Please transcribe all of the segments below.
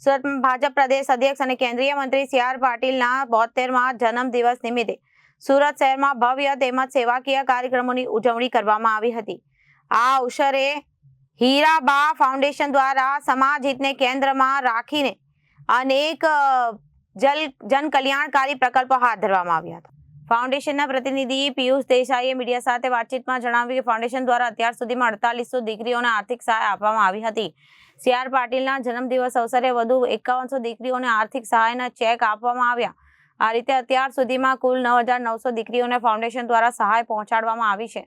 સુરતમાં ભાજપ પ્રદેશ અધ્યક્ષ અને કેન્દ્રીય મંત્રી સી.આર. પાટીલના 72મા જન્મદિવસ નિમિત્તે સુરત શહેરમાં ભવ્ય તેમજ સેવાકીય કાર્યક્રમોની ઉજવણી કરવામાં આવી હતી. આ અવસરે હીરાબા ફાઉન્ડેશન દ્વારા સમાજ હિતને કેન્દ્રમાં રાખીને અનેક જનકલ્યાણકારી પ્રકલ્પો હાથ ધરવામાં આવ્યા હતા. ફાઉન્ડેશનના પ્રતિનિધિ પિયુષ દેસાઈએ મીડિયા સાથે વાતચીતમાં જણાવ્યું કે ફાઉન્ડેશન દ્વારા અત્યાર સુધીમાં 4800 દીકરીઓને આર્થિક સહાય આપવામાં આવી હતી. સી.આર. પાટીલના જન્મદિવસ અવસરે વધુ 5100 દીકરીઓને આર્થિક સહાયના ચેક આપવામાં આવ્યા. આ રીતે અત્યાર સુધીમાં કુલ 9900 દીકરીઓને ફાઉન્ડેશન દ્વારા સહાય પહોંચાડવામાં આવી છે.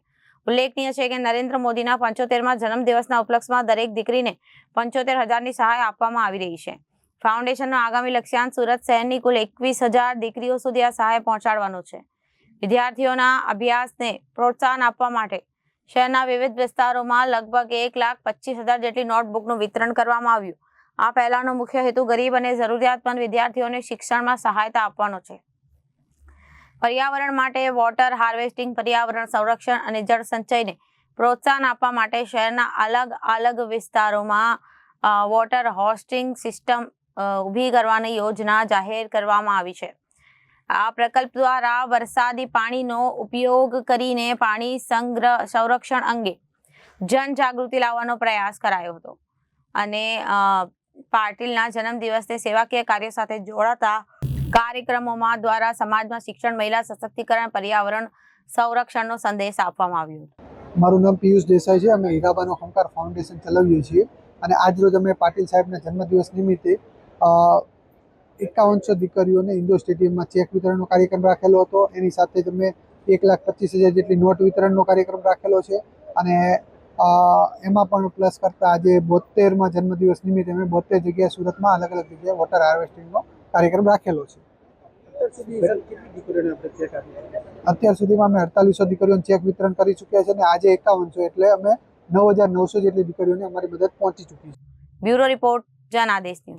ઉલ્લેખનીય છે કે નરેન્દ્ર મોદીના 75મા જન્મદિવસના ઉપલક્ષમાં દરેક દીકરીને 75000ની સહાય આપવામાં આવી રહી છે. ફાઉન્ડેશનનો આગામી લક્ષ્યાંક સુરત શહેરની કુલ 21000 દીકરીઓ સુધી આ સહાય પહોંચાડવાનો છે. વિદ્યાર્થીઓના અભ્યાસને પ્રોત્સાહન આપવા માટે શહેરના વિવિધ વિસ્તારોમાં લગભગ 1,25,000 જેટલી નોટબુકનું વિતરણ કરવામાં આવ્યું. આ પહેલાનો મુખ્ય હેતુ ગરીબ અને જરૂરિયાતમંદ વિદ્યાર્થીઓને શિક્ષણમાં સહાયતા આપવાનો છે. પર્યાવરણ માટે વોટર હાર્વેસ્ટિંગ, પર્યાવરણ સંરક્ષણ અને જળ સંચયને પ્રોત્સાહન આપવા માટે શહેરના અલગ અલગ વિસ્તારોમાં વોટર હોસ્ટિંગ સિસ્ટમ ઊભી કરવાની યોજના જાહેર કરવામાં આવી છે. આ પ્રકલ્પ દ્વારા વરસાદી પાણીનો ઉપયોગ કરીને પાણી સંરક્ષણ અંગે જનજાગૃતિ લાવવાનો પ્રયાસ કરાયો હતો અને પાટીલના જન્મદિવસને સેવાકીય કાર્યો સાથે જોડાતા કાર્યક્રમોમાં દ્વારા સમાજમાં શિક્ષણ, મહિલા સશક્તિકરણ, પર્યાવરણ સંરક્ષણનો સંદેશ આપવામાં આવ્યો હતો. મારું નામ પિયુષ દેસાઈ છે. અમે હીરાબાનો હોમકાર ફાઉન્ડેશન ચલાવીએ છીએ અને આજરોજ અમે પાટીલ સાહેબના જન્મદિવસ નિમિત્તે 5100 દીકરીઓને ઇન્ડોર સ્ટેડિયમમાં ચેક વિતરણનો કાર્યક્રમ રાખેલો હતો. એની સાથે જ અમે 1,25,000 જેટલી નોટ વિતરણનો કાર્યક્રમ રાખેલો છે અને એમાં પણ પ્લસ કરતાં આજે 72મા જન્મદિવસ નિમિત્તે અમે 72 જગ્યાએ સુરતમાં અલગ અલગ જગ્યાએ વોટર હાર્વેસ્ટિંગનો કાર્યક્રમ રાખેલો છે. અત્યાર સુધીમાં અમે 4800 દીકરીઓને ચેક વિતરણ કરી ચૂક્યા છે અને આજે 5100 એટલે અમે 9900 જેટલી દીકરીઓને અમારી મદદ પહોંચી ચૂકી છે. Bureau report, Janadesh news.